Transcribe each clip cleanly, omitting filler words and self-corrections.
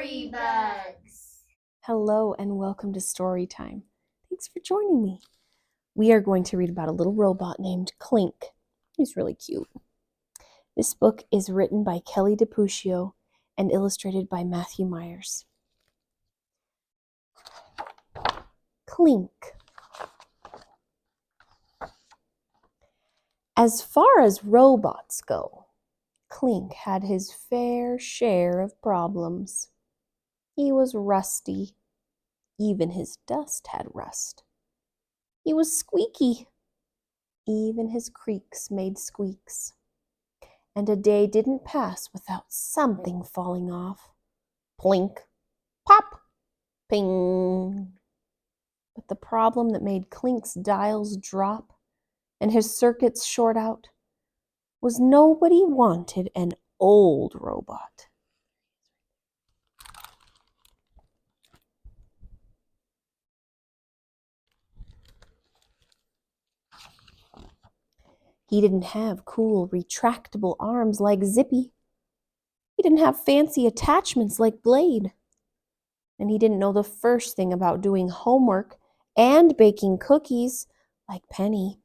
Story Bugs. Hello and welcome to Story Time. Thanks for joining me. We are going to read about a little robot named Clink. He's really cute. This book is written by Kelly DiPucchio and illustrated by Matthew Myers. Clink. As far as robots go, Clink had his fair share of problems. He was rusty. Even his dust had rust. He was squeaky. Even his creaks made squeaks. And a day didn't pass without something falling off. Plink, pop, ping. But the problem that made Clink's dials drop and his circuits short out was nobody wanted an old robot. He didn't have cool, retractable arms like Zippy. He didn't have fancy attachments like Blade. And he didn't know the first thing about doing homework and baking cookies like Penny.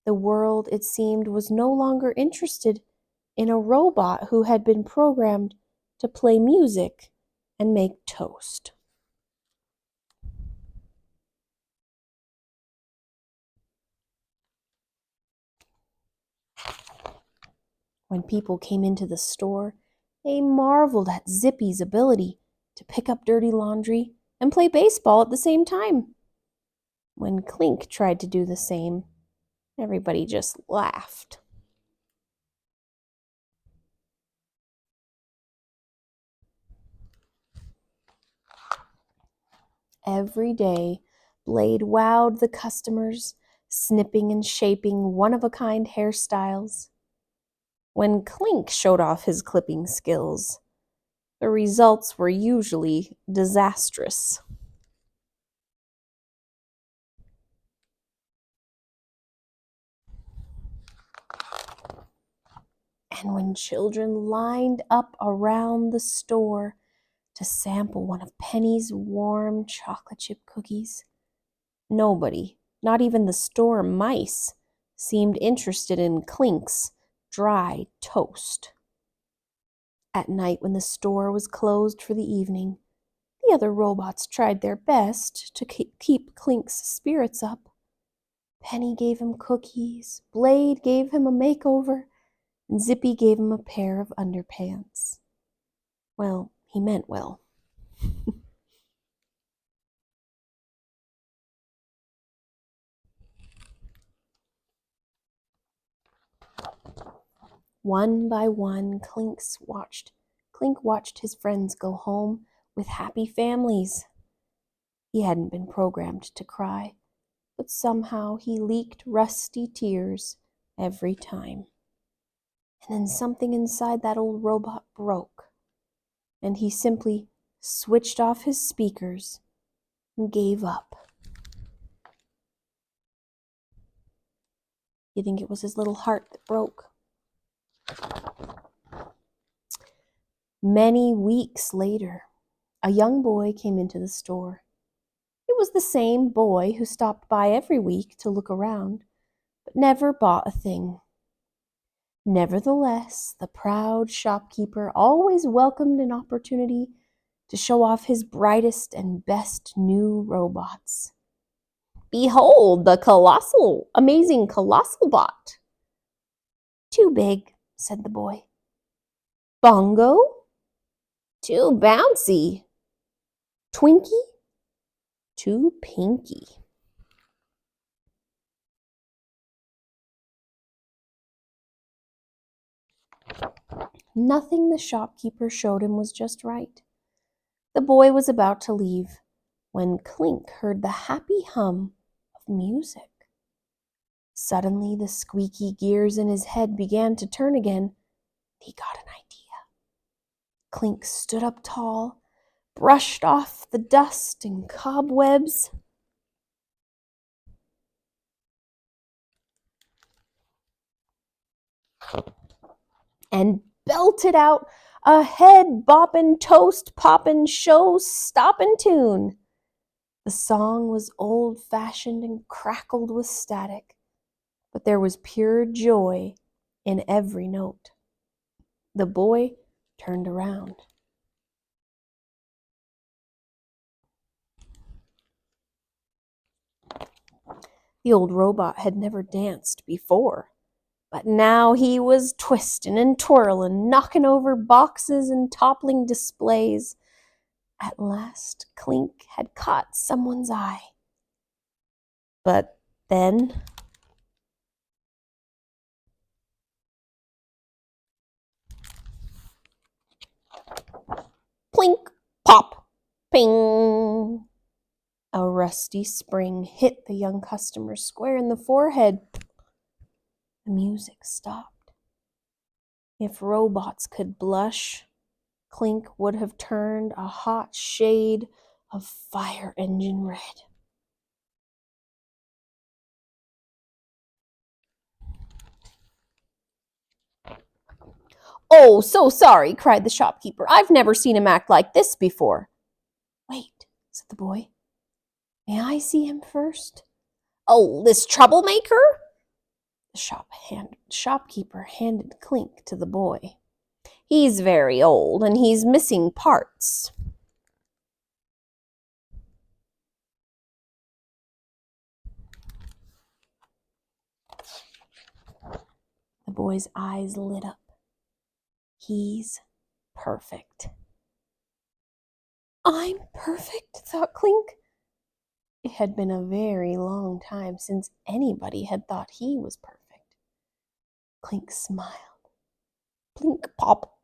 The world, it seemed, was no longer interested in a robot who had been programmed to play music and make toast. When people came into the store, they marveled at Zippy's ability to pick up dirty laundry and play baseball at the same time. When Clink tried to do the same, everybody just laughed. Every day, Blade wowed the customers, snipping and shaping one-of-a-kind hairstyles. When Clink showed off his clipping skills, the results were usually disastrous. And when children lined up around the store to sample one of Penny's warm chocolate chip cookies, nobody, not even the store mice, seemed interested in Clink's dry toast. At night, when the store was closed for the evening, the other robots tried their best to keep Clink's spirits up. Penny gave him cookies, Blade gave him a makeover, and Zippy gave him a pair of underpants. Well, he meant well. One by one, Clink watched his friends go home with happy families. He hadn't been programmed to cry, but somehow he leaked rusty tears every time. And then something inside that old robot broke, and he simply switched off his speakers and gave up. You think it was his little heart that broke? Many weeks later, a young boy came into the store. It was the same boy who stopped by every week to look around, but never bought a thing. Nevertheless, the proud shopkeeper always welcomed an opportunity to show off his brightest and best new robots. Behold, the amazing colossal bot. Too big, said the boy. Bongo? Too bouncy. Twinkie? Too pinky. Nothing the shopkeeper showed him was just right. The boy was about to leave when Clink heard the happy hum of music. Suddenly, the squeaky gears in his head began to turn again. He got an idea. Clink stood up tall, brushed off the dust and cobwebs, and belted out a head boppin', toast poppin', show stoppin' tune. The song was old-fashioned and crackled with static, but there was pure joy in every note. The boy turned around. The old robot had never danced before, but now he was twistin' and twirlin', knocking over boxes and toppling displays. At last, Clink had caught someone's eye. But then, plink, pop, ping. A rusty spring hit the young customer square in the forehead. The music stopped. If robots could blush, Clink would have turned a hot shade of fire engine red. "Oh, so sorry," cried the shopkeeper. "I've never seen him act like this before." "Wait," said the boy. "May I see him first?" "Oh, this troublemaker?" The shopkeeper handed Clink to the boy. "He's very old, and he's missing parts." The boy's eyes lit up. "He's perfect." "I'm perfect," thought Clink. It had been a very long time since anybody had thought he was perfect. Clink smiled. Plink pop.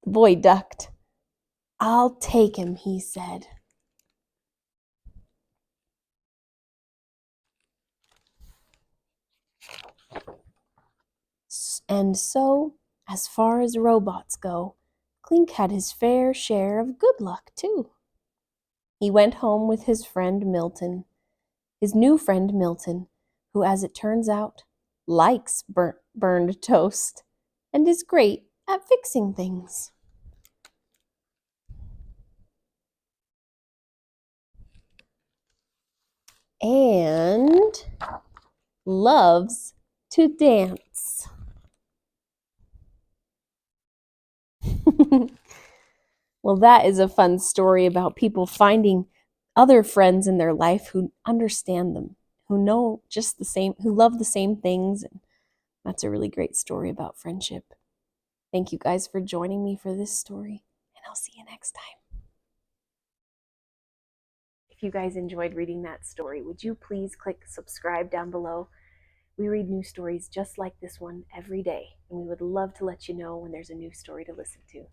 The boy ducked. "I'll take him," he said. And so, as far as robots go, Clink had his fair share of good luck, too. He went home with his new friend Milton, who, as it turns out, likes burned toast and is great at fixing things. And loves to dance. Well, that is a fun story about people finding other friends in their life who understand them, who know just the same, who love the same things. And that's a really great story about friendship. Thank you guys for joining me for this story, and I'll see you next time. If you guys enjoyed reading that story, would you please click subscribe down below? We read new stories just like this one every day, and we would love to let you know when there's a new story to listen to.